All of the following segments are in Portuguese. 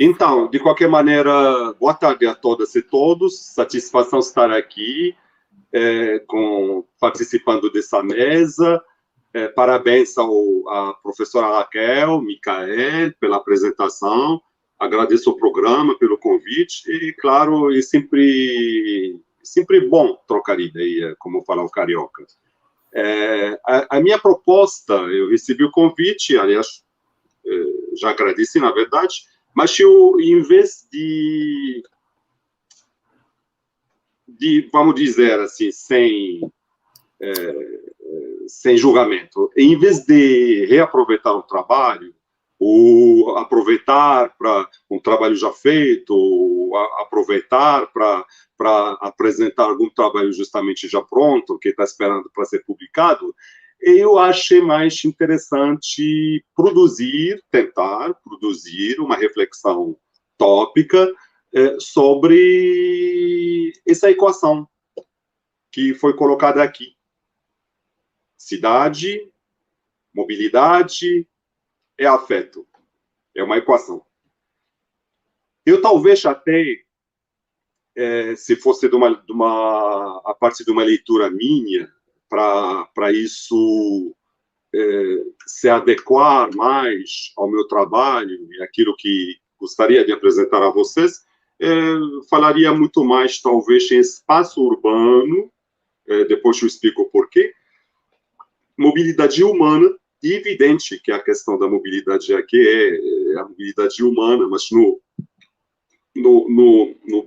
Então, de qualquer maneira, boa tarde a todas e todos. Satisfação estar aqui participando dessa mesa. Parabéns à professora Raquel, Micael, pela apresentação. Agradeço o programa pelo convite e, claro, é sempre bom trocar ideia, como fala o carioca. A minha proposta, eu recebi o convite, aliás, já agradeci, na verdade, mas eu, em vez de vamos dizer assim, sem julgamento, em vez de reaproveitar o trabalho, ou aproveitar para um trabalho já feito, ou aproveitar para apresentar algum trabalho justamente já pronto, que está esperando para ser publicado, eu achei mais interessante tentar produzir uma reflexão tópica sobre essa equação que foi colocada aqui. Cidade, mobilidade e afeto. É uma equação. Eu talvez até, se fosse a partir de uma leitura minha, para isso se adequar mais ao meu trabalho e aquilo que gostaria de apresentar a vocês, falaria muito mais, talvez, em espaço urbano, depois eu explico o porquê, mobilidade humana, e evidente que a questão da mobilidade aqui é a mobilidade humana, mas no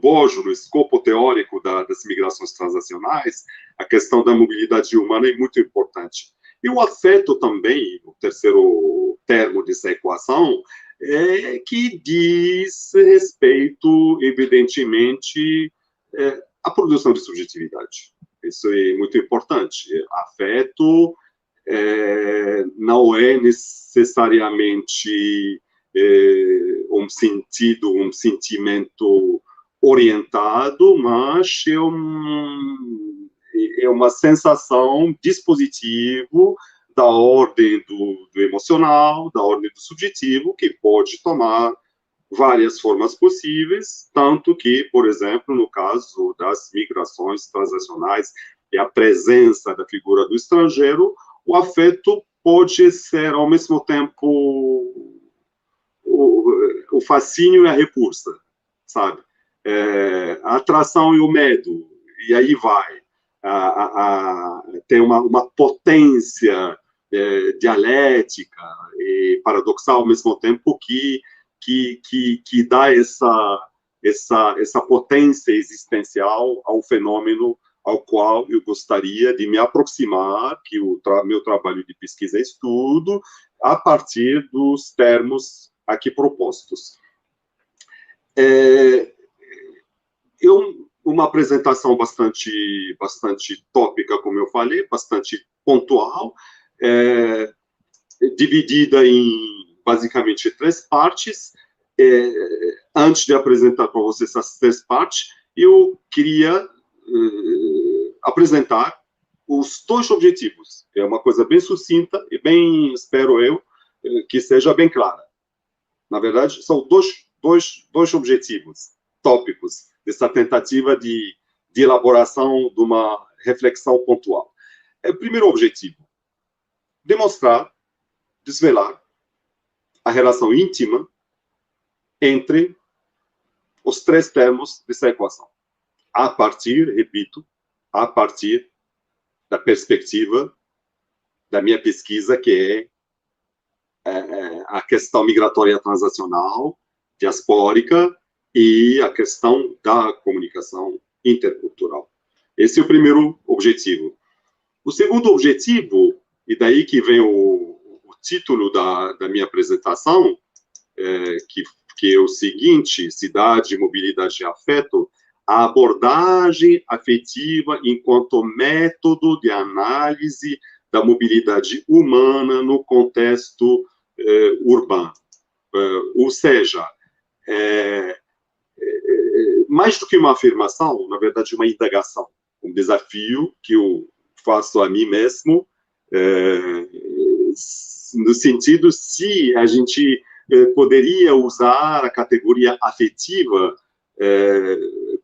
bojo, no escopo teórico das migrações transacionais, a questão da mobilidade humana é muito importante. E o afeto também, o terceiro termo dessa equação, que diz respeito, evidentemente, à produção de subjetividade. Isso é muito importante. Afeto não é necessariamente um sentimento orientado, mas é uma sensação, dispositivo da ordem do emocional, da ordem do subjetivo, que pode tomar várias formas possíveis, tanto que, por exemplo, no caso das migrações transacionais e a presença da figura do estrangeiro, o afeto pode ser, ao mesmo tempo, o fascínio e a repulsa, sabe? A atração e o medo, e aí vai. Tem uma potência dialética e paradoxal ao mesmo tempo que dá essa potência existencial ao fenômeno ao qual eu gostaria de me aproximar, que o meu trabalho de pesquisa e estudo, a partir dos termos aqui propostos. Uma apresentação bastante tópica, como eu falei, bastante pontual, dividida em, basicamente, 3 partes. Antes de apresentar para vocês essas 3 partes, eu queria apresentar os 2 objetivos. É uma coisa bem sucinta e bem, espero eu, que seja bem clara. Na verdade, são dois objetivos tópicos dessa tentativa de elaboração de uma reflexão pontual. Primeiro objetivo, demonstrar, desvelar a relação íntima entre os 3 termos dessa equação. A partir, repito, a partir da perspectiva da minha pesquisa, que é a questão migratória transacional, diaspórica, e a questão da comunicação intercultural. Esse é o primeiro objetivo. O segundo objetivo, e daí que vem o título da minha apresentação, que é o seguinte: Cidade, Mobilidade e Afeto, a abordagem afetiva enquanto método de análise da mobilidade humana no contexto urbano. Ou seja, mais do que uma afirmação, na verdade, uma indagação, um desafio que eu faço a mim mesmo, no sentido, se a gente poderia usar a categoria afetiva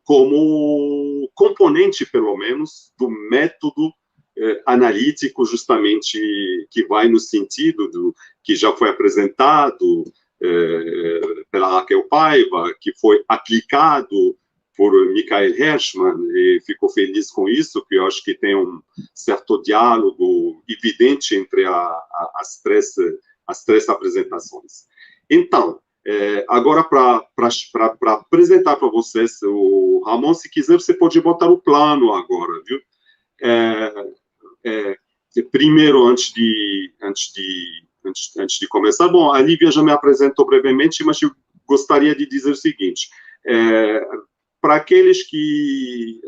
como componente, pelo menos, do método analítico, justamente, que vai no sentido do que já foi apresentado pela Raquel Paiva, que foi aplicado por Michael Hershman, e fico feliz com isso, porque eu acho que tem um certo diálogo evidente entre as três apresentações. Então, agora, para apresentar para vocês, o Ramon, se quiser, você pode botar o plano agora, viu? Primeiro, antes de começar, bom, a Lívia já me apresentou brevemente, mas eu gostaria de dizer o seguinte: para aqueles que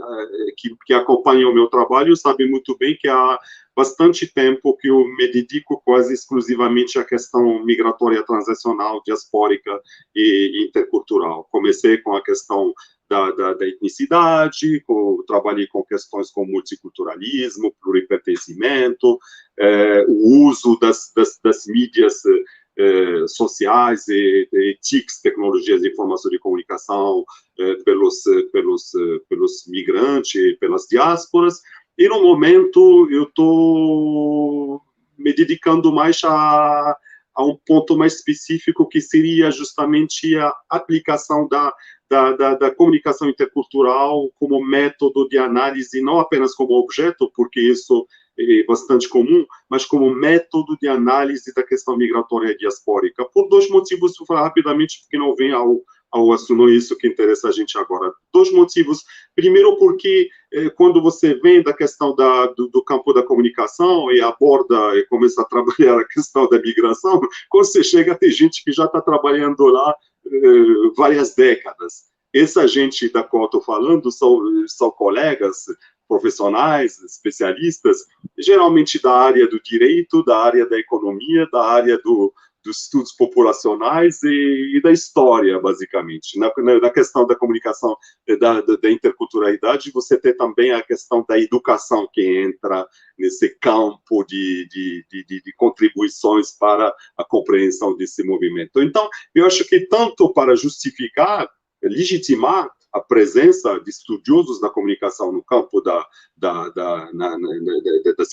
acompanham o meu trabalho, sabem muito bem que há bastante tempo que eu me dedico quase exclusivamente à questão migratória transacional, diaspórica e intercultural. Comecei com a questão da etnicidade, trabalhei com questões como multiculturalismo, pluripertencimento, o uso das mídias sociais e TICs, tecnologias de informação e comunicação, pelos migrantes, pelas diásporas, e no momento eu estou me dedicando mais a um ponto mais específico, que seria justamente a aplicação da comunicação intercultural como método de análise, não apenas como objeto, porque isso é bastante comum, mas como método de análise da questão migratória e diaspórica, por dois motivos, vou falar rapidamente, porque não vem ao assunto, não é isso que interessa a gente agora. Dois motivos. Primeiro, porque quando você vem da questão do campo da comunicação e aborda e começa a trabalhar a questão da migração, quando você chega, tem gente que já está trabalhando lá várias décadas. Essa gente da qual estou falando são colegas profissionais, especialistas, geralmente da área do direito, da área da economia, da área dos estudos populacionais e da história, basicamente. Na questão da comunicação, da interculturalidade, você tem também a questão da educação que entra nesse campo de contribuições para a compreensão desse movimento. Então, eu acho que tanto para justificar, legitimar a presença de estudiosos da comunicação no campo das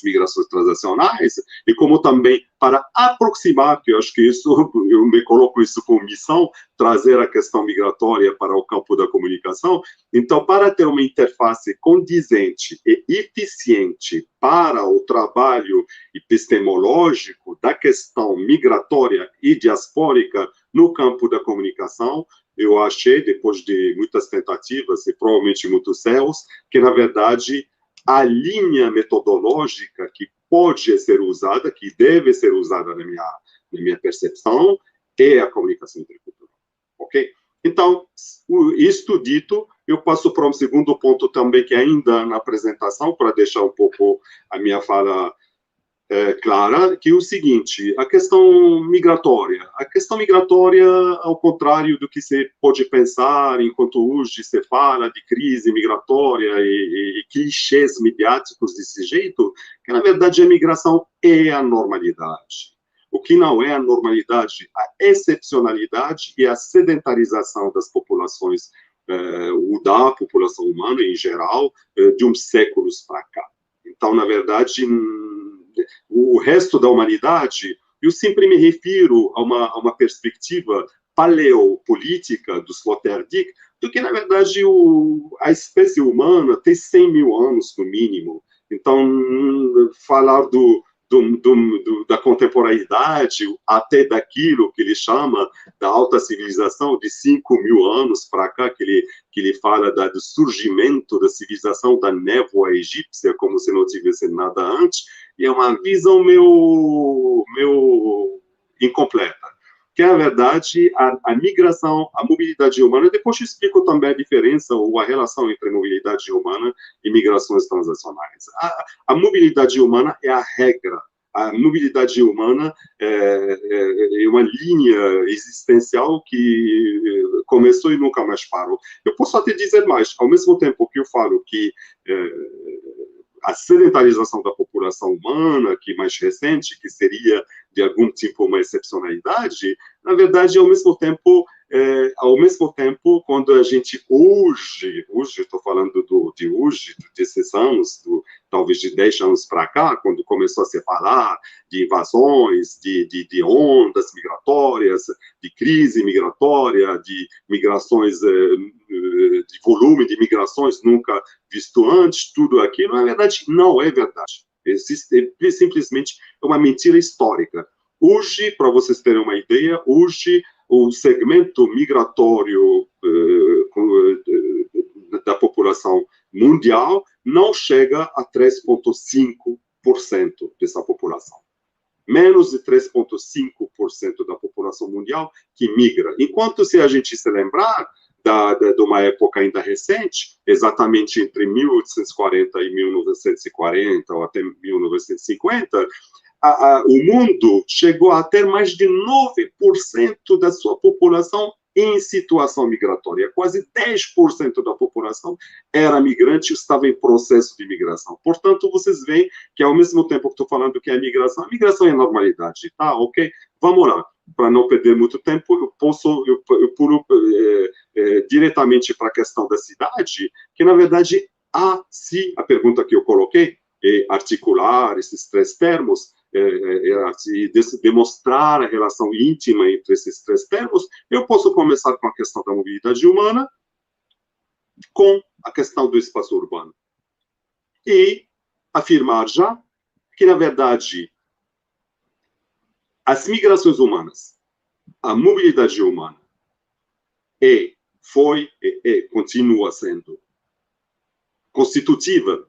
migrações transacionais, e como também para aproximar, que eu acho que isso, eu me coloco isso como missão, trazer a questão migratória para o campo da comunicação. Então, para ter uma interface condizente e eficiente para o trabalho epistemológico da questão migratória e diaspórica no campo da comunicação, eu achei, depois de muitas tentativas e provavelmente muitos erros, que, na verdade, a linha metodológica que pode ser usada, que deve ser usada na minha percepção, é a comunicação intercultural. Ok? Então, isto dito, eu passo para um segundo ponto também, que ainda na apresentação, para deixar um pouco a minha fala clara, que é o seguinte: a questão migratória. A questão migratória, ao contrário do que você pode pensar, enquanto hoje se fala de crise migratória e clichês midiáticos desse jeito, que na verdade a migração é a normalidade. O que não é a normalidade, a excepcionalidade e a sedentarização das populações, ou da população humana em geral, de uns séculos para cá. Então, na verdade, o resto da humanidade, eu sempre me refiro a uma perspectiva paleopolítica do Sloterdijk, do que, na verdade, a espécie humana tem 100 mil anos, no mínimo. Então, falar da contemporaneidade, até daquilo que ele chama da alta civilização de 5 mil anos para cá, que ele fala do surgimento da civilização da névoa egípcia, como se não tivesse nada antes, e é uma visão meio incompleta. Que, na verdade, a migração, a mobilidade humana, depois eu explico também a diferença ou a relação entre mobilidade humana e migrações transacionais. A mobilidade humana é a regra. A mobilidade humana é uma linha existencial que começou e nunca mais parou. Eu posso até dizer mais, ao mesmo tempo que eu falo que a sedentarização da população humana, que mais recente, que seria de algum tipo uma excepcionalidade, na verdade, ao mesmo tempo, quando a gente hoje estou falando de hoje, de 16 anos, talvez de 10 anos para cá, quando começou a se falar de invasões, de ondas migratórias, de crise migratória, de migrações, de volume de migrações nunca visto antes, tudo aquilo, na verdade, não é verdade. É simplesmente uma mentira histórica. Hoje, para vocês terem uma ideia, hoje o segmento migratório da população mundial não chega a 3,5% dessa população. Menos de 3,5% da população mundial que migra. Enquanto, se a gente se lembrar de uma época ainda recente, exatamente entre 1840 e 1940, ou até 1950, o mundo chegou a ter mais de 9% da sua população em situação migratória. Quase 10% da população era migrante, estava em processo de migração. Portanto, vocês veem que, ao mesmo tempo que estou falando que a migração é normalidade, tá? Ok? Vamos lá. Para não perder muito tempo, eu pulo diretamente para a questão da cidade, que, na verdade, a pergunta que eu coloquei é articular esses três termos, demonstrar a relação íntima entre esses três termos. Eu posso começar com a questão da mobilidade humana, com a questão do espaço urbano. E afirmar já que, na verdade, as migrações humanas, a mobilidade humana, foi e continua sendo constitutiva,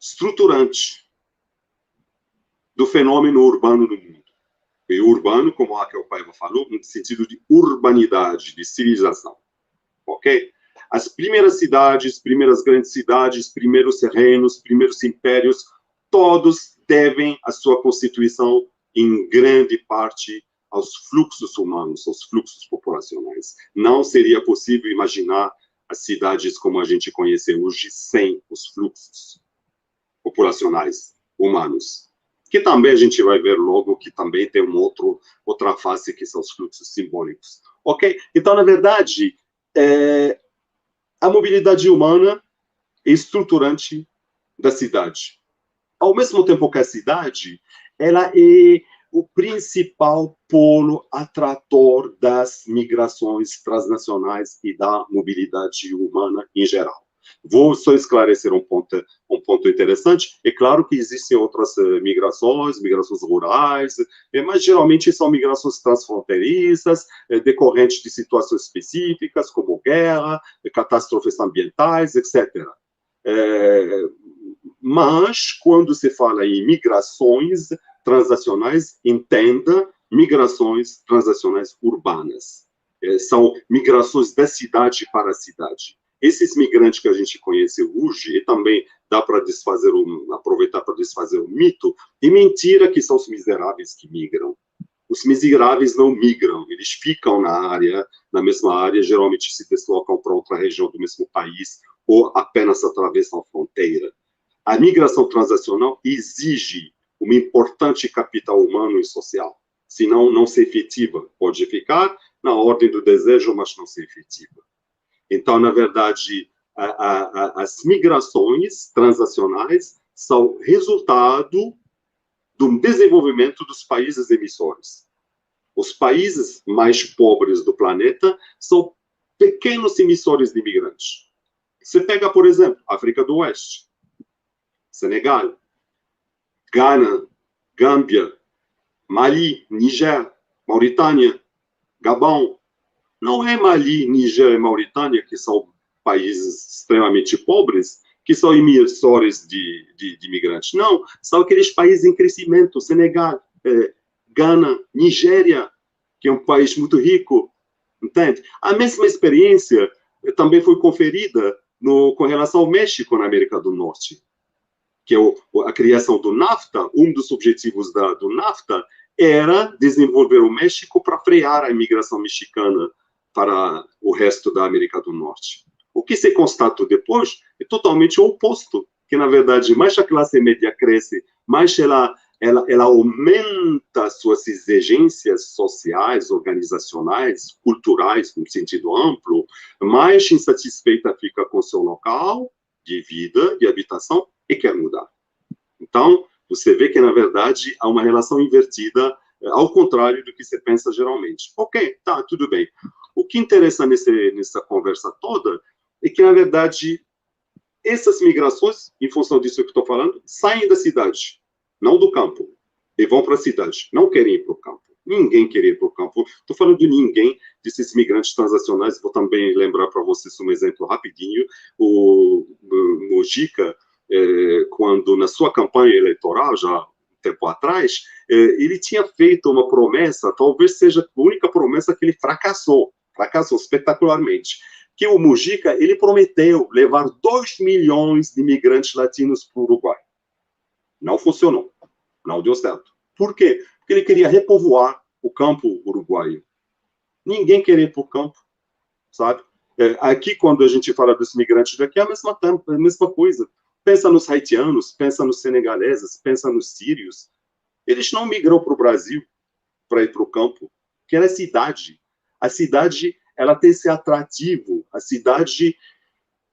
estruturante do fenômeno urbano no mundo. E urbano, como a Raquel Paiva falou, no sentido de urbanidade, de civilização. Ok? As primeiras cidades, primeiras grandes cidades, primeiros terrenos, primeiros impérios, todos devem a sua constituição, em grande parte, aos fluxos humanos, aos fluxos populacionais. Não seria possível imaginar as cidades como a gente conhece hoje sem os fluxos populacionais humanos. Que também a gente vai ver logo que também tem outra face, que são os fluxos simbólicos. Ok? Então, na verdade, a mobilidade humana é estruturante da cidade. Ao mesmo tempo que a cidade, ela é o principal polo atrator das migrações transnacionais e da mobilidade humana em geral. Vou só esclarecer um ponto interessante. É claro que existem outras migrações rurais, mas geralmente são migrações transfronteiriças, decorrentes de situações específicas, como guerra, catástrofes ambientais, etc. Mas, quando se fala em migrações transacionais, entenda migrações transacionais urbanas. São migrações da cidade para a cidade. Esses migrantes que a gente conhece hoje, e também dá para aproveitar para desfazer o mito, e mentira que são os miseráveis que migram. Os miseráveis não migram, eles ficam na mesma área, geralmente se deslocam para outra região do mesmo país, ou apenas atravessam a fronteira. A migração transacional exige um importante capital humano e social, senão não se efetiva. Pode ficar na ordem do desejo, mas não se efetiva. Então, na verdade, as migrações transacionais são resultado do desenvolvimento dos países emissores. Os países mais pobres do planeta são pequenos emissores de imigrantes. Você pega, por exemplo, África do Oeste, Senegal, Ghana, Gâmbia, Mali, Niger, Mauritânia, Gabão. Não é Mali, Niger e Mauritânia, que são países extremamente pobres, que são emissores de imigrantes. Não, são aqueles países em crescimento. Senegal, Ghana, Nigéria, que é um país muito rico. Entende? A mesma experiência também foi conferida com relação ao México, na América do Norte, que é a criação do NAFTA. Um dos objetivos do NAFTA era desenvolver o México para frear a imigração mexicana para o resto da América do Norte. O que se constata depois é totalmente o oposto, que, na verdade, mais a classe média cresce, mais ela ela aumenta suas exigências sociais, organizacionais, culturais, no sentido amplo, mais insatisfeita fica com seu local de vida, de habitação, e quer mudar. Então, você vê que, na verdade, há uma relação invertida, ao contrário do que você pensa geralmente. Ok, tá, tudo bem. O que interessa nessa conversa toda é que, na verdade, essas migrações, em função disso que estou falando, saem da cidade, não do campo, e vão para a cidade. Não querem ir para o campo. Ninguém quer ir para o campo. Estou falando de ninguém, desses migrantes transacionais. Vou também lembrar para vocês um exemplo rapidinho. O Mujica, quando na sua campanha eleitoral, já um tempo atrás, ele tinha feito uma promessa, talvez seja a única promessa que ele fracassou espetacularmente, que o Mujica, ele prometeu levar 2 milhões de imigrantes latinos para o Uruguai. Não funcionou, não deu certo. Por quê? Porque ele queria repovoar o campo uruguaio. Ninguém queria ir para o campo, sabe? Aqui, quando a gente fala dos migrantes daqui, é a mesma coisa. Pensa nos haitianos, pensa nos senegaleses, pensa nos sírios. Eles não migram para o Brasil para ir para o campo, que era a cidade. A cidade, ela tem esse atrativo. A cidade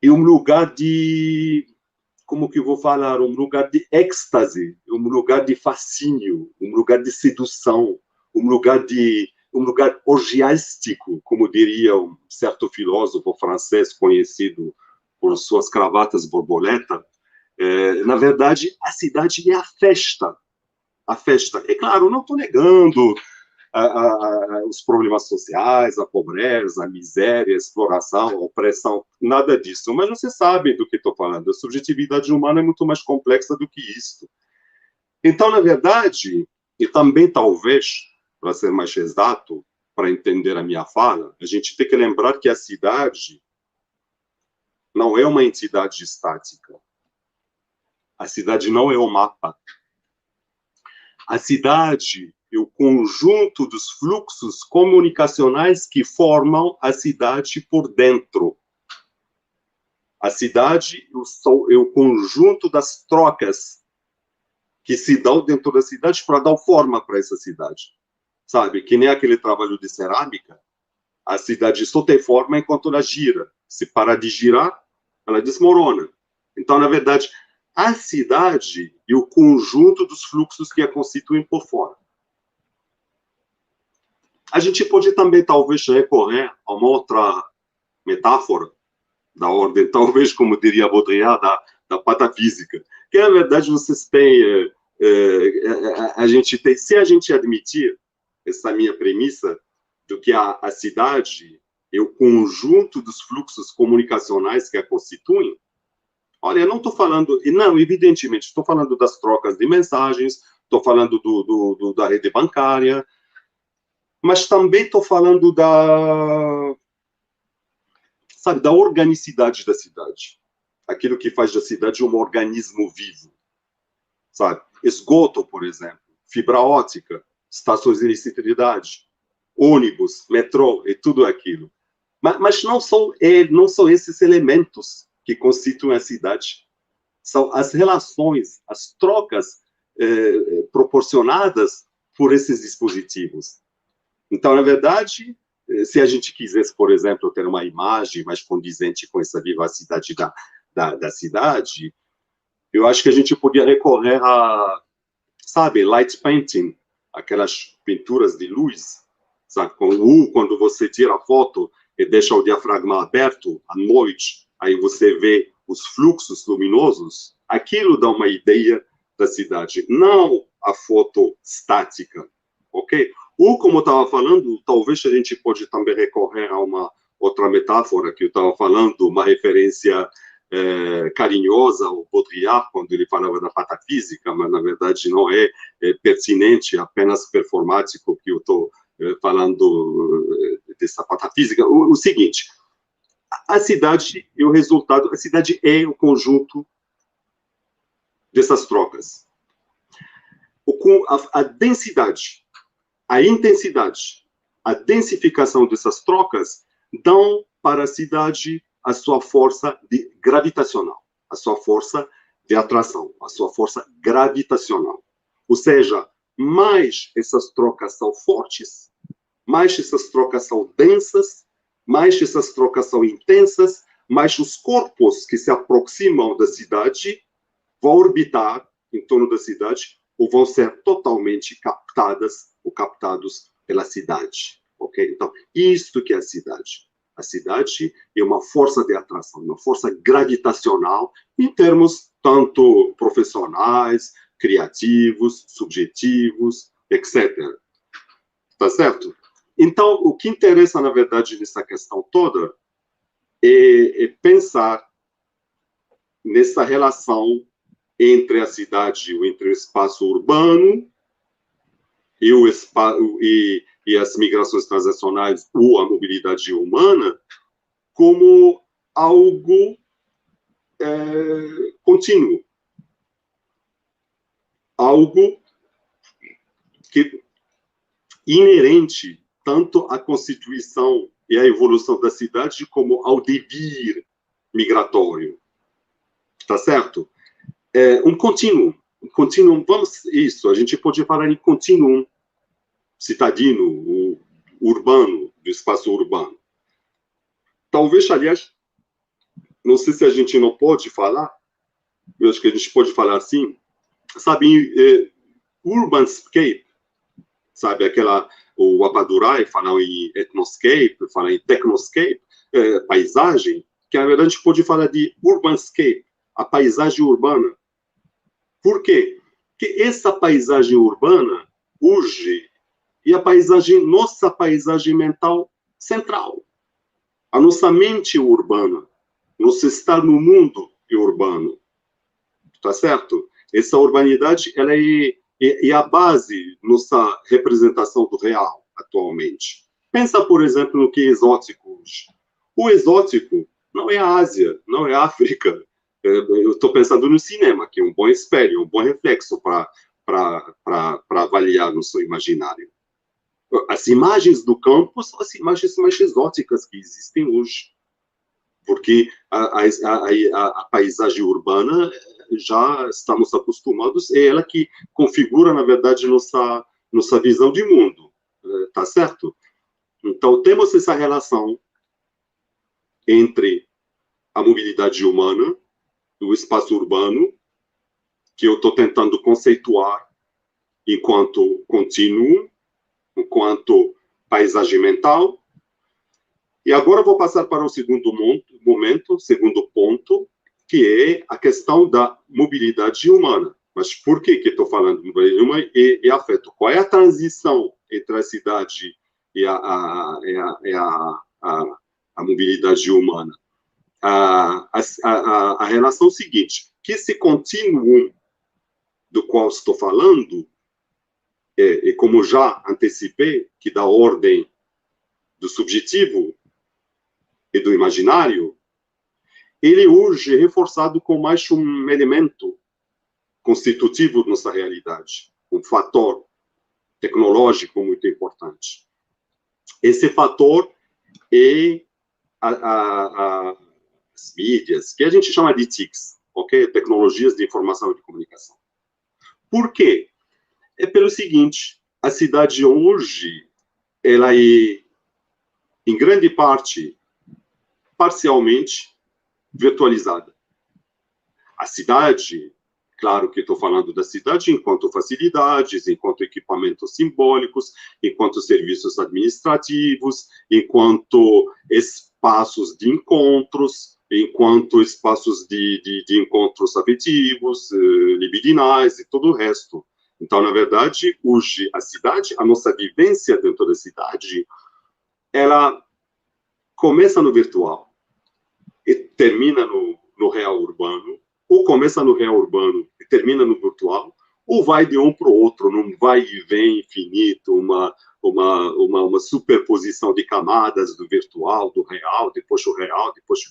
é um lugar de, como que eu vou falar, um lugar de êxtase, um lugar de fascínio, um lugar de sedução, um lugar orgiástico, como diria um certo filósofo francês conhecido por suas cravatas borboleta. Na verdade, a cidade é a festa. A festa. É claro, não estou negando os problemas sociais, a pobreza, a miséria, a exploração, a opressão, nada disso. Mas você sabe do que estou falando. A subjetividade humana é muito mais complexa do que isso. Então, na verdade, e também talvez, para ser mais exato, para entender a minha fala, a gente tem que lembrar que a cidade não é uma entidade estática. A cidade não é o mapa. A cidade é o conjunto dos fluxos comunicacionais que formam a cidade por dentro. A cidade é o conjunto das trocas que se dão dentro da cidade para dar forma para essa cidade. Sabe? Que nem aquele trabalho de cerâmica. A cidade só tem forma enquanto ela gira. Se parar de girar, ela desmorona. Então, na verdade, a cidade é o conjunto dos fluxos que a constituem por fora. A gente pode também, talvez, recorrer a uma outra metáfora, da ordem, talvez, como diria Baudrillard, da patafísica, que, na verdade, vocês têm, a gente tem, se a gente admitir essa minha premissa, do que a cidade é o conjunto dos fluxos comunicacionais que a constituem, olha, eu não estou falando, não, evidentemente, estou falando das trocas de mensagens, estou falando da rede bancária, mas também estou falando sabe, da organicidade da cidade. Aquilo que faz da cidade um organismo vivo, sabe? Esgoto, por exemplo, fibra ótica, estações de eletricidade, ônibus, metrô e tudo aquilo. Mas não são esses elementos que constituem a cidade. São as relações, as trocas proporcionadas por esses dispositivos. Então, na verdade, se a gente quisesse, por exemplo, ter uma imagem mais condizente com essa vivacidade da cidade, eu acho que a gente podia recorrer a, sabe, light painting, aquelas pinturas de luz, sabe, quando você tira a foto e deixa o diafragma aberto à noite, aí você vê os fluxos luminosos, aquilo dá uma ideia da cidade, não a foto estática, ok? Ou, como eu estava falando, talvez a gente pode também recorrer a uma outra metáfora que eu estava falando, uma referência carinhosa ao Baudrillard, quando ele falava da patafísica, mas, na verdade, não é pertinente, apenas performático que eu estou falando dessa patafísica. O seguinte, a cidade é o resultado, a cidade é o conjunto dessas trocas. A densidade, a intensidade, a densificação dessas trocas dão para a cidade a sua força gravitacional, a sua força de atração, a sua força gravitacional. Ou seja, mais essas trocas são fortes, mais essas trocas são densas, mais essas trocas são intensas, mais os corpos que se aproximam da cidade vão orbitar em torno da cidade ou vão ser totalmente captadas ou captados pela cidade. Ok? Então, isto que é a cidade. A cidade é uma força de atração, uma força gravitacional em termos tanto profissionais, criativos, subjetivos, etc. Tá certo? Então, o que interessa, na verdade, nessa questão toda é pensar nessa relação entre a cidade, entre o espaço urbano e as migrações transacionais ou a mobilidade humana como algo contínuo. Algo que inerente tanto à constituição e à evolução da cidade como ao devir migratório. Tá certo? Um contínuo. A gente pode falar em contínuo citadino, urbano, do espaço urbano. Talvez, aliás, não sei se a gente não pode falar, eu acho que a gente pode falar assim, sabe, urbanscape, sabe, o Abadurai fala em ethnoscape, fala em technoscape, paisagem, que na verdade a gente pode falar de urbanscape, a paisagem urbana. Por quê? Porque essa paisagem urbana, hoje, é nossa paisagem mental central. A nossa mente urbana, nosso estar no mundo é urbano. Tá certo? Essa urbanidade, ela é a base nossa representação do real, atualmente. Pensa, por exemplo, no que é exótico hoje. O exótico não é a Ásia, não é a África. Eu estou pensando no cinema, que é um bom espelho, um bom reflexo para avaliar no seu imaginário. As imagens do campo são as imagens mais exóticas que existem hoje, porque a paisagem urbana já estamos acostumados, é ela que configura, na verdade, nossa visão de mundo, tá certo? Então, temos essa relação entre a mobilidade humana e o espaço urbano, que eu estou tentando conceituar enquanto contínuo, enquanto paisagem mental. E agora vou passar para o segundo segundo ponto, que é a questão da mobilidade humana. Mas por que estou falando de mobilidade humana e afeto? Qual é a transição entre a cidade e a mobilidade humana? A relação seguinte, que esse contínuo do qual estou falando, e como já antecipei, que dá ordem do subjetivo e do imaginário, ele hoje é reforçado com mais um elemento constitutivo de nossa realidade, um fator tecnológico muito importante. Esse fator é as mídias, que a gente chama de TICs, ok? Tecnologias de informação e de comunicação. Por quê? É pelo seguinte, a cidade hoje, ela é, em grande parte, parcialmente virtualizada. A cidade, claro que estou falando da cidade enquanto facilidades, enquanto equipamentos simbólicos, enquanto serviços administrativos, enquanto espaços de encontros, enquanto espaços de encontros afetivos, libidinais e todo o resto. Então, na verdade, hoje, a cidade, a nossa vivência dentro da cidade, ela começa no virtual e termina no real urbano, ou começa no real urbano e termina no virtual, ou vai de um para o outro, num vai e vem infinito, uma superposição de camadas do virtual, do real, depois o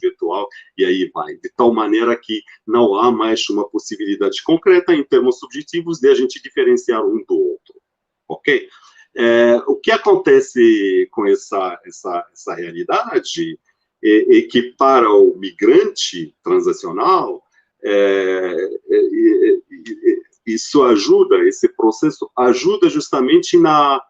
virtual, e aí vai. De tal maneira que não há mais uma possibilidade concreta, em termos subjetivos, de a gente diferenciar um do outro. Ok? O que acontece com essa realidade é que, para o migrante transacional, isso ajuda, esse processo ajuda justamente na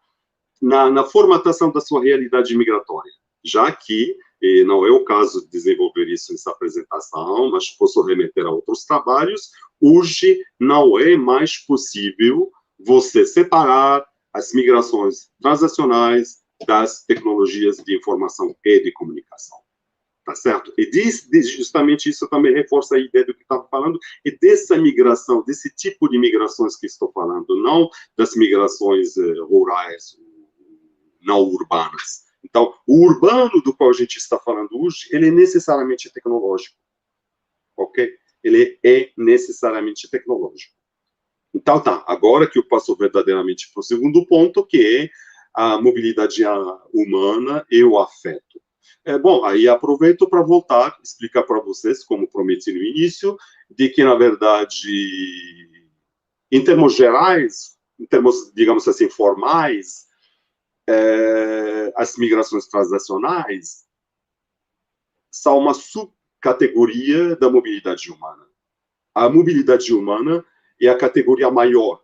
formatação da sua realidade migratória, já que, e não é o caso de desenvolver isso nessa apresentação, mas posso remeter a outros trabalhos, hoje não é mais possível você separar as migrações transacionais das tecnologias de informação e de comunicação. Tá certo? E justamente isso também reforça a ideia do que estava falando, e dessa migração, desse tipo de migrações que estou falando, não das migrações rurais, não urbanas. Então, o urbano do qual a gente está falando hoje, ele é necessariamente tecnológico, ok? Ele é necessariamente tecnológico. Então, tá, agora que eu passo verdadeiramente para o segundo ponto, que é a mobilidade humana e o afeto. Bom, aí aproveito para voltar, explicar para vocês, como prometi no início, de que, na verdade, em termos gerais, em termos, digamos assim, formais, as migrações transacionais são uma subcategoria da mobilidade humana. A mobilidade humana é a categoria maior,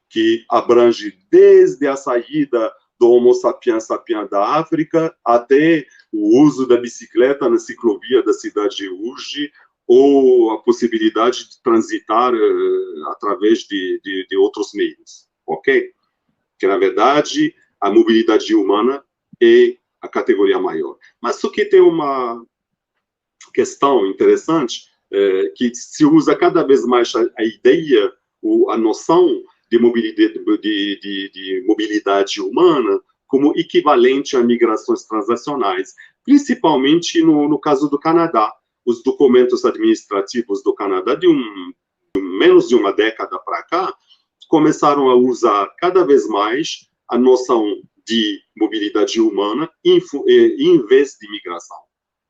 que abrange desde a saída do Homo sapiens sapiens da África até o uso da bicicleta na ciclovia da cidade de hoje, ou a possibilidade de transitar através de outros meios, ok? Que, na verdade, a mobilidade humana é a categoria maior. Mas só que tem uma questão interessante, que se usa cada vez mais a ideia, a noção de mobilidade humana como equivalente a migrações transacionais, principalmente no caso do Canadá. Os documentos administrativos do Canadá, de menos de uma década para cá, começaram a usar cada vez mais a noção de mobilidade humana em vez de migração.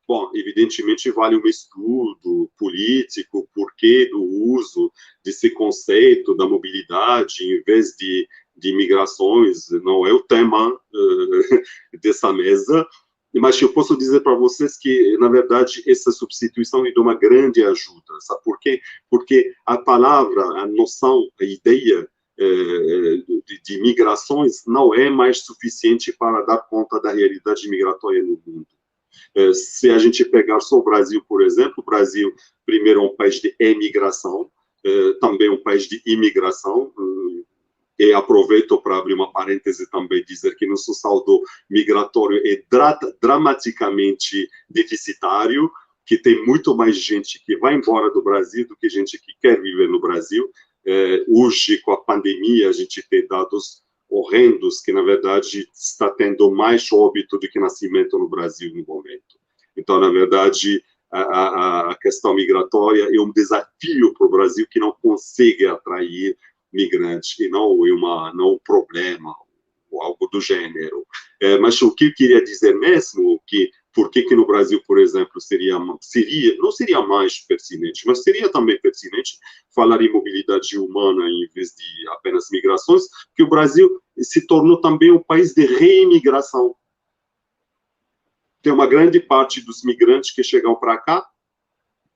Bom, evidentemente vale um estudo político, porquê do uso desse conceito da mobilidade em vez de migrações, não é o tema dessa mesa, mas eu posso dizer para vocês que, na verdade, essa substituição é de uma grande ajuda, sabe por quê? Porque a palavra, a noção, a ideia de migrações não é mais suficiente para dar conta da realidade migratória no mundo. Se a gente pegar só o Brasil, por exemplo, o Brasil, primeiro, é um país de emigração, também um país de imigração, e aproveito para abrir uma parêntese também e dizer que nosso saldo migratório é dramaticamente deficitário, que tem muito mais gente que vai embora do Brasil do que gente que quer viver no Brasil. Hoje, com a pandemia, a gente tem dados horrendos que, na verdade, está tendo mais óbito do que nascimento no Brasil no momento. Então, na verdade, a questão migratória é um desafio para o Brasil que não consegue atrair migrantes, e não um problema, ou algo do gênero. Mas o que eu queria dizer mesmo, que por que no Brasil, por exemplo, não seria mais pertinente, mas seria também pertinente falar em mobilidade humana em vez de apenas migrações, que o Brasil se tornou também um país de reimigração. Tem uma grande parte dos migrantes que chegam para cá,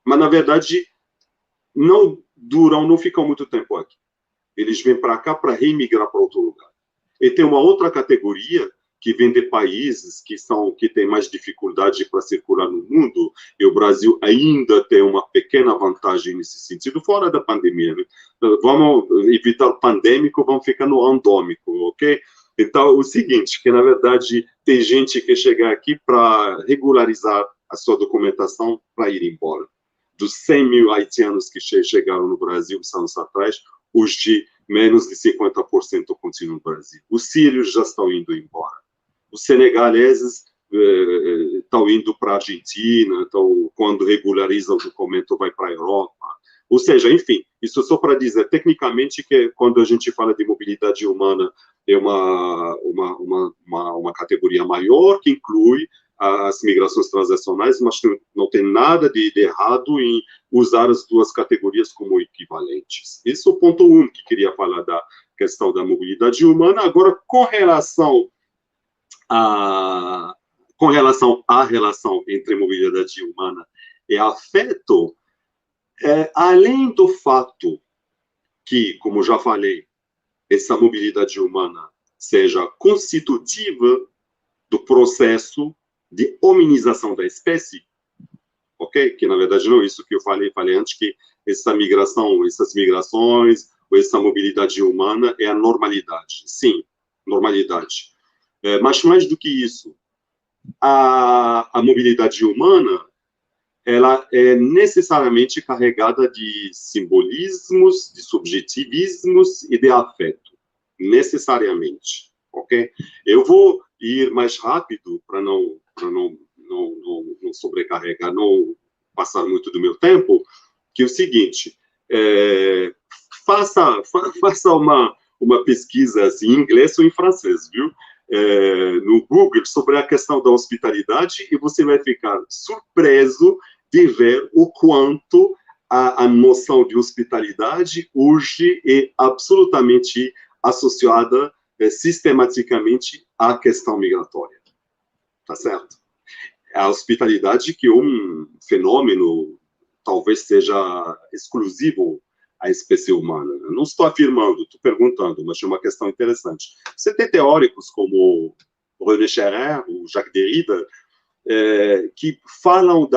mas, na verdade, não ficam muito tempo aqui. Eles vêm para cá para reimigrar para outro lugar. E tem uma outra categoria que vem de países que têm mais dificuldade para circular no mundo, e o Brasil ainda tem uma pequena vantagem nesse sentido, fora da pandemia. Né? Vamos evitar o pandêmico, vamos ficar no endômico, ok? Então, o seguinte, que na verdade tem gente que chega aqui para regularizar a sua documentação para ir embora. Dos 100 mil haitianos que chegaram no Brasil anos atrás, hoje menos de 50% continuam no Brasil. Os sírios já estão indo embora. Os senegaleses estão indo para a Argentina, então, quando regulariza o documento, vai para a Europa. Ou seja, enfim, isso só para dizer, tecnicamente, que quando a gente fala de mobilidade humana, é uma categoria maior, que inclui as migrações transacionais, mas não tem nada de errado em usar as duas categorias como equivalentes. Esse é o ponto 1 que queria falar da questão da mobilidade humana. Agora, com relação à relação entre mobilidade humana e afeto, além do fato que, como já falei, essa mobilidade humana seja constitutiva do processo de hominização da espécie, ok? Que, na verdade, não é isso que eu falei antes, que essa migração, essas migrações, ou essa mobilidade humana é a normalidade. Sim, normalidade. Mas mais do que isso, a mobilidade humana, ela é necessariamente carregada de simbolismos, de subjetivismos e de afeto. Necessariamente, ok? Eu vou ir mais rápido para não sobrecarregar, não passar muito do meu tempo, que é o seguinte, faça uma pesquisa assim, em inglês ou em francês, viu? No Google sobre a questão da hospitalidade e você vai ficar surpreso de ver o quanto a noção de hospitalidade hoje é absolutamente associada sistematicamente à questão migratória. Tá certo? A hospitalidade que é um fenômeno talvez seja exclusivo à espécie humana. Não estou afirmando, estou perguntando, mas é uma questão interessante. Você tem teóricos como René Scherrer, o Jacques Derrida, que falam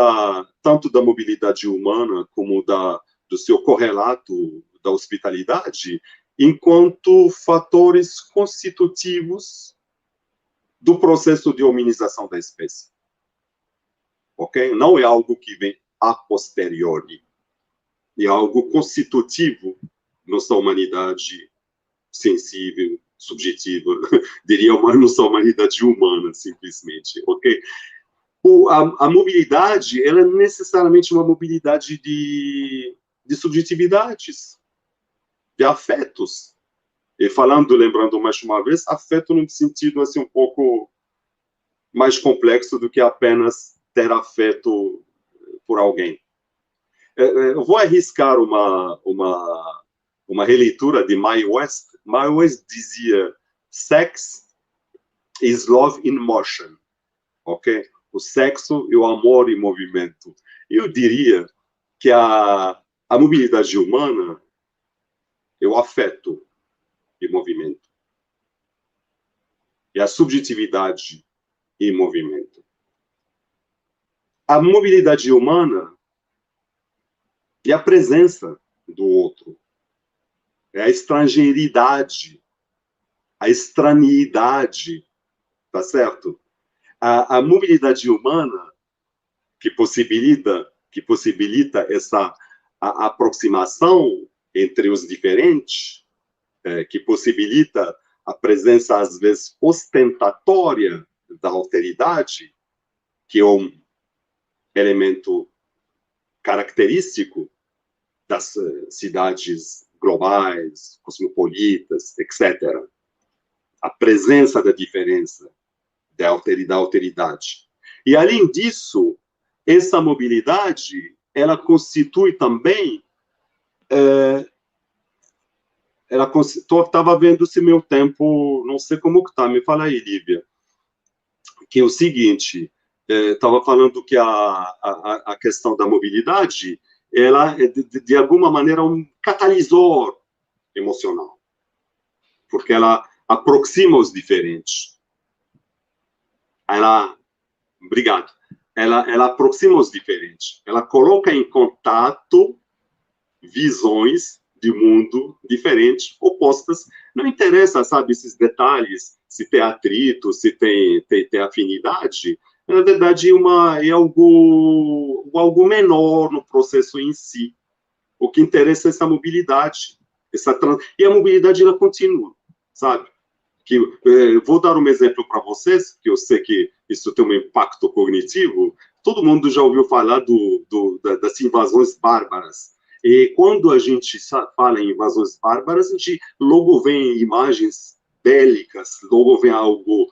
tanto da mobilidade humana como do seu correlato da hospitalidade, enquanto fatores constitutivos do processo de hominização da espécie. Ok? Não é algo que vem a posteriori. É algo constitutivo nossa humanidade sensível, subjetiva, diria uma nossa humanidade humana, simplesmente. Ok? A mobilidade, ela é necessariamente uma mobilidade de subjetividades, de afetos. E lembrando mais uma vez, afeto num sentido assim um pouco mais complexo do que apenas ter afeto por alguém. Eu vou arriscar uma releitura de Mae West. Mae West dizia: sex is love in motion. Ok? O sexo e o amor em movimento. Eu diria que a mobilidade humana é o afeto em movimento. E a subjetividade em movimento. A mobilidade humana é a presença do outro. É a estrangeiridade, a estranidade, tá certo? A mobilidade humana que possibilita essa a aproximação entre os diferentes, que possibilita a presença, às vezes, ostentatória da alteridade, que é um elemento característico das cidades globais, cosmopolitas, etc. A presença da diferença, da alteridade. E, além disso, essa mobilidade, ela constitui também... Estava vendo se meu tempo... Não sei como que está, me fala aí, Lívia. Que é o seguinte, estava falando que a questão da mobilidade, ela é, de alguma maneira, um catalisor emocional. Porque ela aproxima os diferentes. Obrigado. Ela aproxima os diferentes. Ela coloca em contato visões de mundo diferentes, opostas. Não interessa, sabe, esses detalhes, se tem atrito, se tem afinidade. Na verdade, é algo menor no processo em si. O que interessa é essa mobilidade. E a mobilidade, ela continua, sabe? Vou dar um exemplo para vocês, que eu sei que isso tem um impacto cognitivo. Todo mundo já ouviu falar das invasões bárbaras. E quando a gente fala em invasões bárbaras, a gente logo vê imagens bélicas, logo vê algo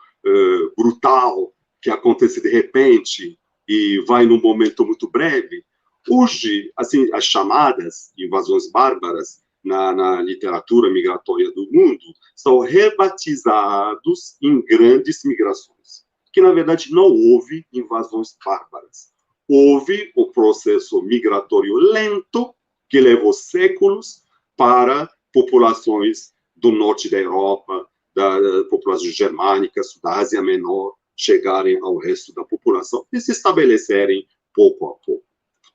brutal que acontece de repente e vai num momento muito breve. Hoje, assim, as chamadas invasões bárbaras na literatura migratória do mundo são rebatizados em grandes migrações, que na verdade não houve invasões bárbaras. Houve o processo migratório lento que levou séculos para populações do norte da Europa, da populações germânicas, da Ásia Menor, chegarem ao resto da população e se estabelecerem pouco a pouco.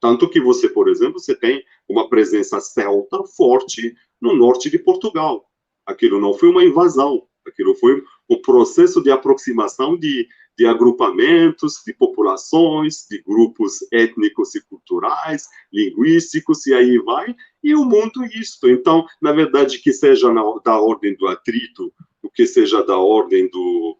Tanto que você, por exemplo, você tem uma presença celta forte no norte de Portugal. Aquilo não foi uma invasão, aquilo foi um processo de aproximação de agrupamentos, de populações, de grupos étnicos e culturais, linguísticos, e aí vai, e o mundo isto. Então, na verdade, que seja da ordem do atrito, o que seja da ordem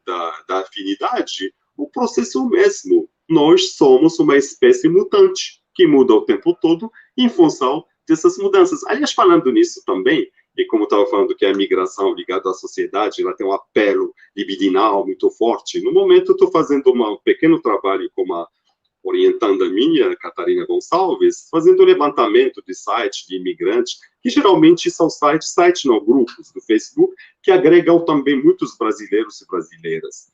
da afinidade, o processo é o mesmo. Nós somos uma espécie mutante, que muda o tempo todo em função dessas mudanças. Aliás, falando nisso também, e como estava falando que a migração ligada à sociedade, ela tem um apelo libidinal muito forte. No momento, eu estou fazendo um pequeno trabalho com uma orientanda minha, Catarina Gonçalves, fazendo levantamento de sites de imigrantes, que geralmente são sites não, grupos do Facebook, que agregam também muitos brasileiros e brasileiras.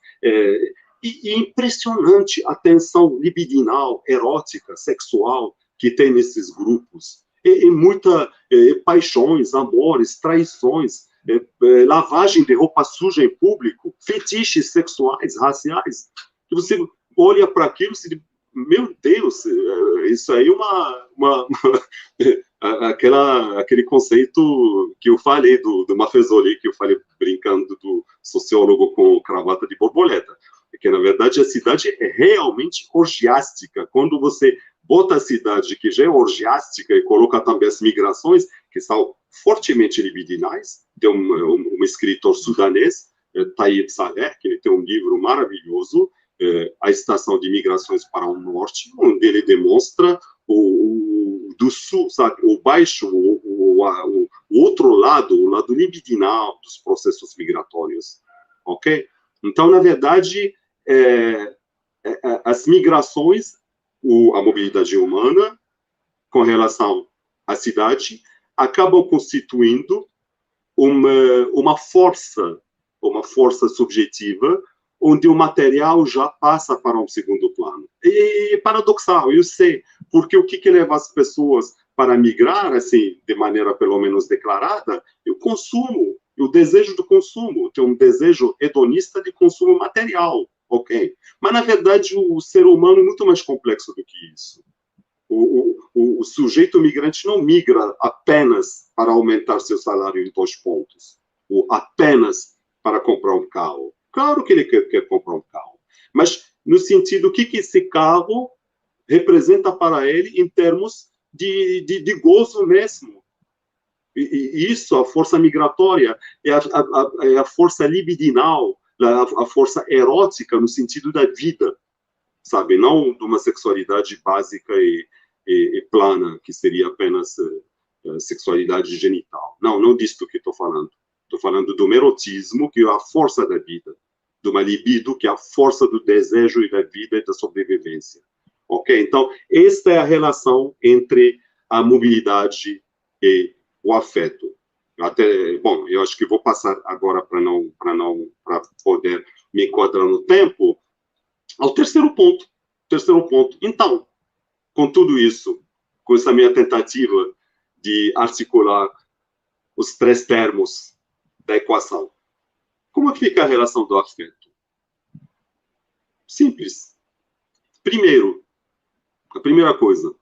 E impressionante a tensão libidinal, erótica, sexual que tem nesses grupos. E muita paixões, amores, traições, lavagem de roupa suja em público, fetiches sexuais, raciais. Que você olha para aquilo e se diz, meu Deus, isso aí aquele conceito que eu falei do Maffesoli, que eu falei brincando do sociólogo com cravata de borboleta, que na verdade a cidade é realmente orgiástica. Quando você bota a cidade que já é orgiástica e coloca também as migrações, que são fortemente libidinais, tem um escritor sudanês, Taib Saleh, que ele tem um livro maravilhoso, A Estação de Migrações para o Norte, onde ele demonstra do sul, sabe, o baixo, o outro lado, o lado libidinal dos processos migratórios, ok? Então, na verdade, as migrações, a mobilidade humana, com relação à cidade, acabam constituindo uma força subjetiva, onde o material já passa para um segundo plano. E paradoxal, eu sei, porque o que leva as pessoas para migrar, assim, de maneira pelo menos declarada, é o consumo, o desejo do consumo, tem um desejo hedonista de consumo material, ok? Mas, na verdade, o ser humano é muito mais complexo do que isso. O sujeito migrante não migra apenas para aumentar seu salário em 2 pontos, ou apenas para comprar um carro. Claro que ele quer comprar um carro, mas no sentido, que esse carro representa para ele em termos de gozo mesmo. E isso, a força migratória, é a força libidinal, a força erótica no sentido da vida, sabe? Não de uma sexualidade básica e plana, que seria apenas sexualidade genital. Não disso que estou falando. Estou falando do erotismo, que é a força da vida, de uma libido, que é a força do desejo e da vida e da sobrevivência. Ok? Então, esta é a relação entre a mobilidade e o afeto. Bom, eu acho que vou passar agora para poder me enquadrar no tempo, ao terceiro ponto. Então, com tudo isso, com essa minha tentativa de articular os 3 termos da equação, como é que fica a relação do afeto? Simples. Primeiro, a primeira coisa,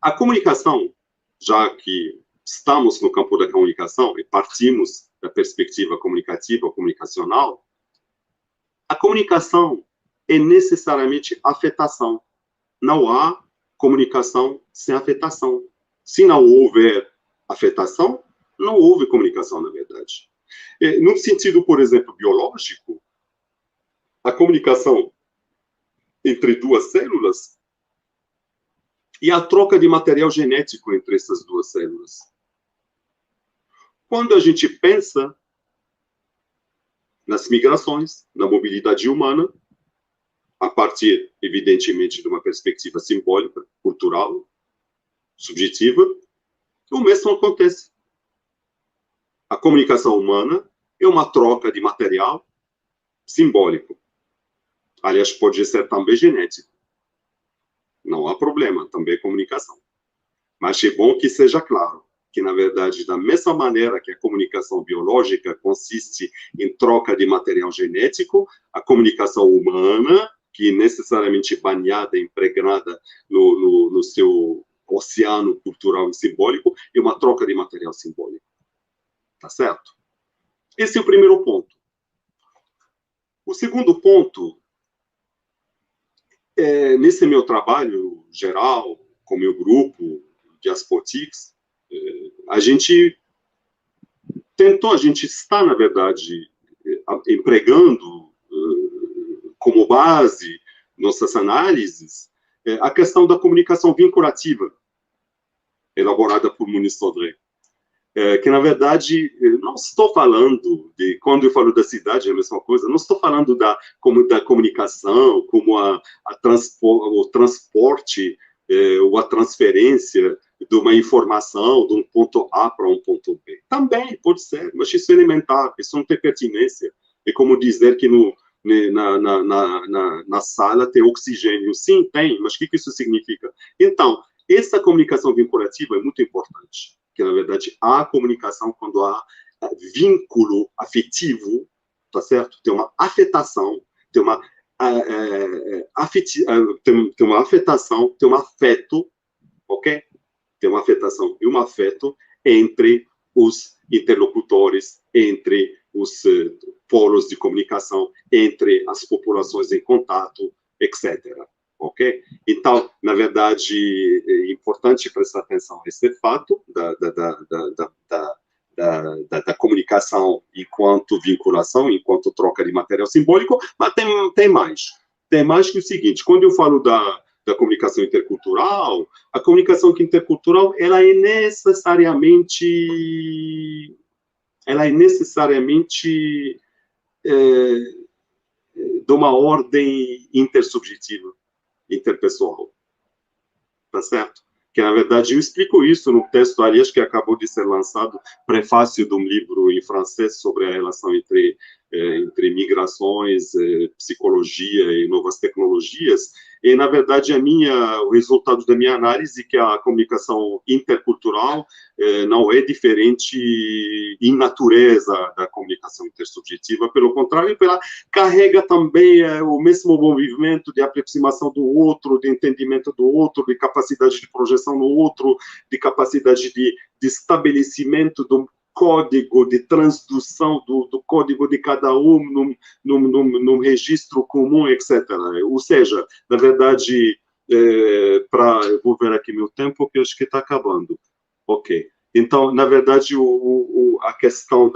a comunicação, já que estamos no campo da comunicação e partimos da perspectiva comunicativa, comunicacional, a comunicação é necessariamente afetação. Não há comunicação sem afetação. Se não houver afetação, não houve comunicação, na verdade. No sentido, por exemplo, biológico, a comunicação entre 2 células e a troca de material genético entre essas 2 células. Quando a gente pensa nas migrações, na mobilidade humana, a partir, evidentemente, de uma perspectiva simbólica, cultural, subjetiva, o mesmo acontece. A comunicação humana é uma troca de material simbólico. Aliás, pode ser também genético. Não há problema, também é comunicação. Mas é bom que seja claro. que, na verdade, da mesma maneira que a comunicação biológica consiste em troca de material genético, a comunicação humana, que necessariamente banhada, impregnada no seu oceano cultural e simbólico, é uma troca de material simbólico. Tá certo? Esse é o primeiro ponto. O segundo ponto, nesse meu trabalho geral, com o meu grupo de Aspotics, a gente está, na verdade, empregando como base nossas análises a questão da comunicação vinculativa, elaborada por Muniz Sodré. Que, na verdade, não estou falando de, quando eu falo da cidade, é a mesma coisa, não estou falando da comunicação, como o transporte ou a transferência de uma informação de um ponto A para um ponto B. Também pode ser, mas isso é elementar, isso não tem pertinência. É como dizer que na sala tem oxigênio. Sim, tem, mas o que isso significa? Então, essa comunicação vinculativa é muito importante, que, na verdade, há comunicação quando há vínculo afetivo, tá certo? Tem uma afetação, tem uma afetação, tem um afeto, ok? Tem uma afetação e um afeto entre os interlocutores, entre os polos de comunicação, entre as populações em contato, etc. Ok? Então, na verdade, é importante prestar atenção a esse fato da comunicação enquanto vinculação, enquanto troca de material simbólico, mas tem mais. Tem mais que o seguinte, quando eu falo da comunicação intercultural, a comunicação intercultural, ela é necessariamente de uma ordem intersubjetiva, interpessoal, tá certo? Que, na verdade, eu explico isso no texto, aliás, que acabou de ser lançado, prefácio de um livro em francês sobre a relação entre migrações, psicologia e novas tecnologias, e, na verdade, o resultado da minha análise é que a comunicação intercultural não é diferente em natureza da comunicação intersubjetiva, pelo contrário, ela carrega também o mesmo movimento de aproximação do outro, de entendimento do outro, de capacidade de projeção no outro, de capacidade de estabelecimento de um código de transdução do código de cada um num registro comum, etc. Ou seja, na verdade, eu vou ver aqui meu tempo, que eu acho que está acabando. Ok. Então, na verdade, a questão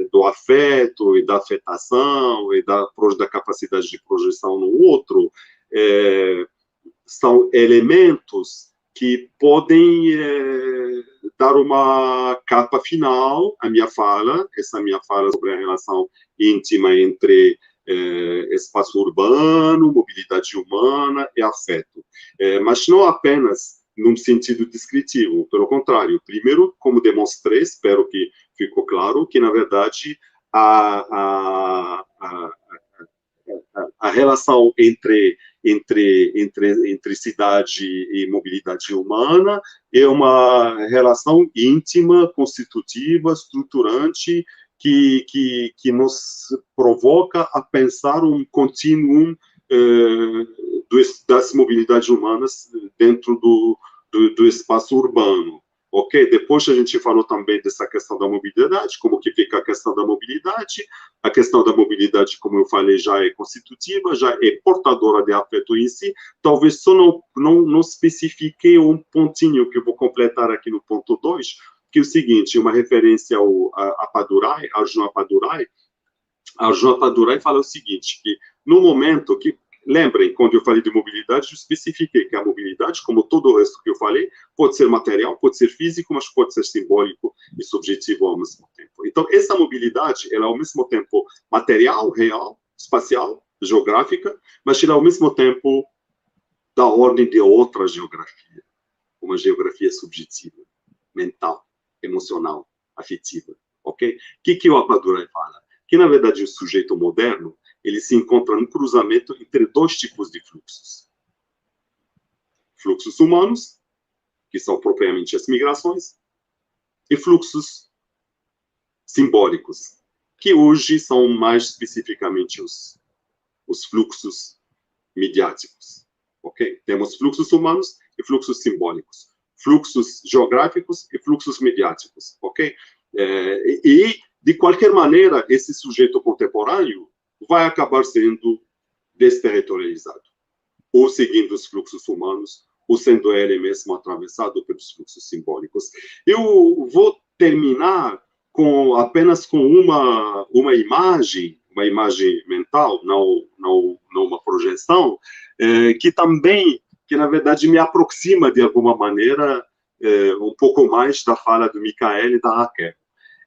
do afeto e da afetação e da capacidade de projeção no outro são elementos que podem dar uma capa final à minha fala, essa minha fala sobre a relação íntima entre espaço urbano, mobilidade humana e afeto. Mas não apenas num sentido descritivo, pelo contrário. Primeiro, como demonstrei, espero que ficou claro, que, na verdade, a relação entre cidade e mobilidade humana é uma relação íntima, constitutiva, estruturante, que nos provoca a pensar um contínuo das mobilidades humanas dentro do espaço urbano. Ok? Depois a gente falou também dessa questão da mobilidade, como que fica a questão da mobilidade. A questão da mobilidade, como eu falei, já é constitutiva, já é portadora de afeto em si. Talvez só não especifiquei um pontinho que eu vou completar aqui no ponto 2, que é o seguinte, uma referência ao Appadurai, Arjun Appadurai. Arjun Appadurai fala o seguinte, que no momento que lembrem, quando eu falei de mobilidade, eu especifiquei que a mobilidade, como todo o resto que eu falei, pode ser material, pode ser físico, mas pode ser simbólico e subjetivo ao mesmo tempo. Então, essa mobilidade, ela é ao mesmo tempo material, real, espacial, geográfica, mas ela é ao mesmo tempo da ordem de outra geografia, uma geografia subjetiva, mental, emocional, afetiva, ok? O que o Appadurai fala? Que, na verdade, o sujeito moderno, ele se encontra no cruzamento entre dois tipos de fluxos. Fluxos humanos que são propriamente as migrações, e fluxos simbólicos, que hoje são mais especificamente os fluxos midiáticos. Ok? Temos fluxos humanos e fluxos simbólicos, fluxos geográficos e fluxos midiáticos. Ok? E, de qualquer maneira, esse sujeito contemporâneo vai acabar sendo desterritorializado, ou seguindo os fluxos humanos, ou sendo ele mesmo atravessado pelos fluxos simbólicos. Eu vou terminar apenas com uma imagem mental, não uma projeção, que também, que na verdade me aproxima de alguma maneira um pouco mais da fala do Michael e da Raquel.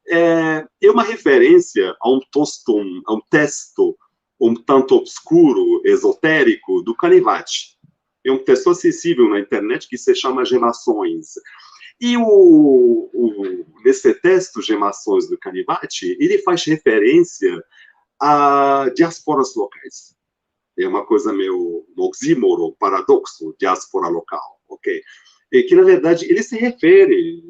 É uma referência a um texto um tanto obscuro, esotérico, do Canivati. É um texto acessível na internet que se chama Gemações. E nesse texto, Gemações do Canivati, ele faz referência a diásporas locais. É uma coisa meio oxímoro, paradoxo, diáspora local, ok? E que, na verdade, ele se refere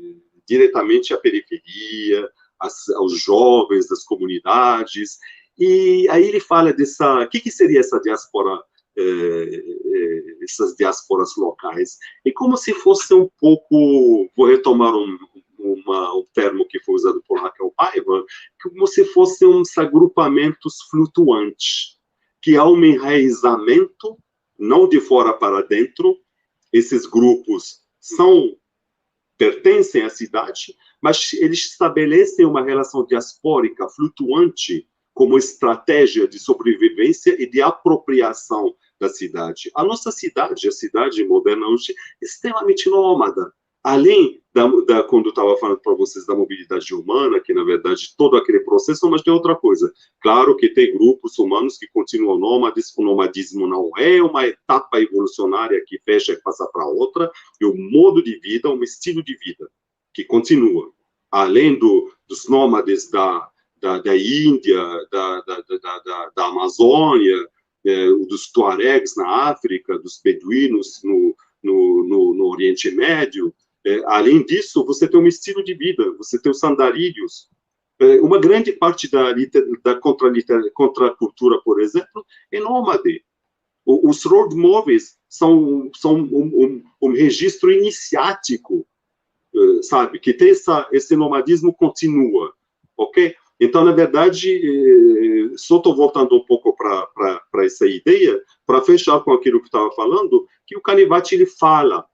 diretamente à periferia, aos jovens das comunidades, e aí ele fala dessa... O que seria essa diáspora, essas diásporas locais? E como se fosse um pouco... Vou retomar um termo que foi usado por Raquel Paiva, como se fossem uns agrupamentos flutuantes, que há um enraizamento, não de fora para dentro. Esses grupos pertencem à cidade, mas eles estabelecem uma relação diaspórica flutuante como estratégia de sobrevivência e de apropriação da cidade. A nossa cidade, a cidade moderna hoje, é extremamente nômada. Além quando eu estava falando para vocês da mobilidade humana, que na verdade todo aquele processo, mas tem outra coisa. Claro que tem grupos humanos que continuam nômades, o nomadismo não é uma etapa evolucionária que fecha e passa para outra, é um modo de vida, um estilo de vida que continua. Além dos nômades da Índia, da Amazônia, dos tuaregs na África, dos beduínos no Oriente Médio. Além disso, você tem um estilo de vida, você tem os andarilhos. Uma grande parte da contracultura, por exemplo, é nômade. Os road movies são um registro iniciático, sabe, que tem esse nomadismo continua, ok? Então, na verdade, só estou voltando um pouco para essa ideia, para fechar com aquilo que estava falando, que o Canivati ele fala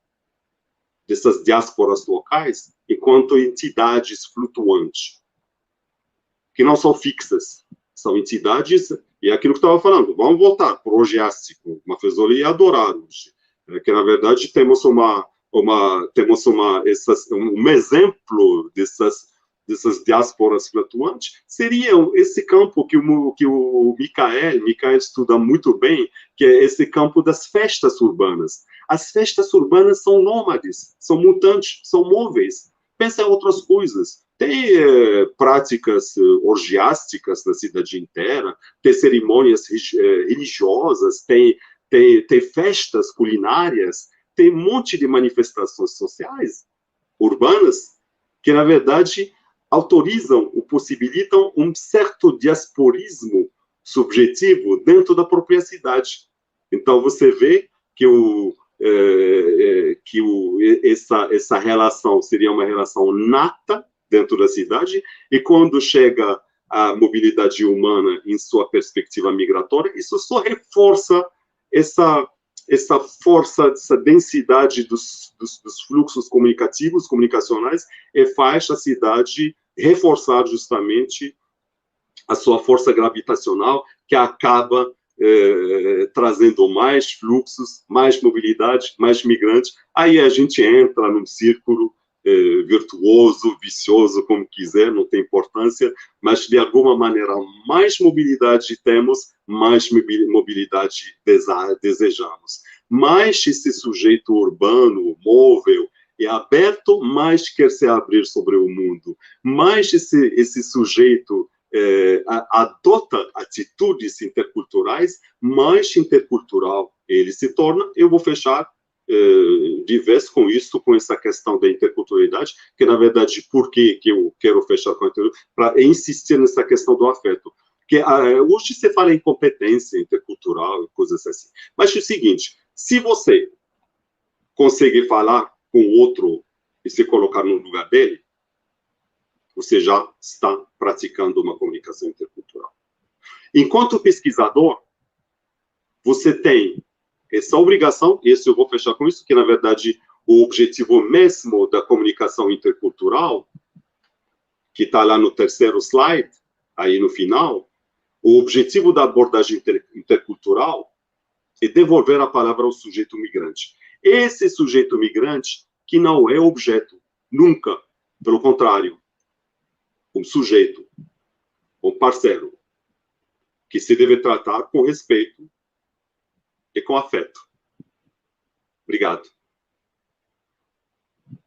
dessas diásporas locais enquanto entidades flutuantes, que não são fixas, são entidades, e é aquilo que estava falando, vamos voltar para o orgiástico, Maffesoli ia adorar hoje, que na verdade temos um exemplo dessas diásporas flutuantes, seria esse campo que o Michael estuda muito bem, que é esse campo das festas urbanas. As festas urbanas são nômades, são mutantes, são móveis. Pensa em outras coisas. Tem práticas orgiásticas na cidade inteira, tem cerimônias religiosas, tem festas culinárias, tem um monte de manifestações sociais urbanas que, na verdade, autorizam ou possibilitam um certo diasporismo subjetivo dentro da própria cidade. Então, você vê que essa relação seria uma relação nata dentro da cidade, e quando chega a mobilidade humana em sua perspectiva migratória, isso só reforça essa força, essa densidade dos fluxos comunicacionais, e faz a cidade reforçar justamente a sua força gravitacional, que acaba trazendo mais fluxos, mais mobilidade, mais migrantes. Aí a gente entra num círculo virtuoso, vicioso, como quiser, não tem importância, mas de alguma maneira mais mobilidade temos, mais mobilidade desejamos. Mais esse sujeito urbano, móvel e aberto, mais quer se abrir sobre o mundo. Mais esse sujeito adota atitudes interculturais, mais intercultural ele se torna. Eu vou fechar de vez com isso, com essa questão da interculturalidade, que, na verdade, por que eu quero fechar com a interculturalidade? Para insistir nessa questão do afeto. Porque hoje você fala em competência intercultural e coisas assim. Mas é o seguinte, se você consegue falar com o outro e se colocar no lugar dele, você já está praticando uma comunicação intercultural. Enquanto pesquisador, você tem essa obrigação, e esse eu vou fechar com isso, que na verdade o objetivo mesmo da comunicação intercultural, que está lá no terceiro slide, aí no final, o objetivo da abordagem intercultural é devolver a palavra ao sujeito migrante. Esse sujeito migrante que não é objeto, nunca, pelo contrário, um sujeito, um parceiro, que se deve tratar com respeito e com afeto. Obrigado.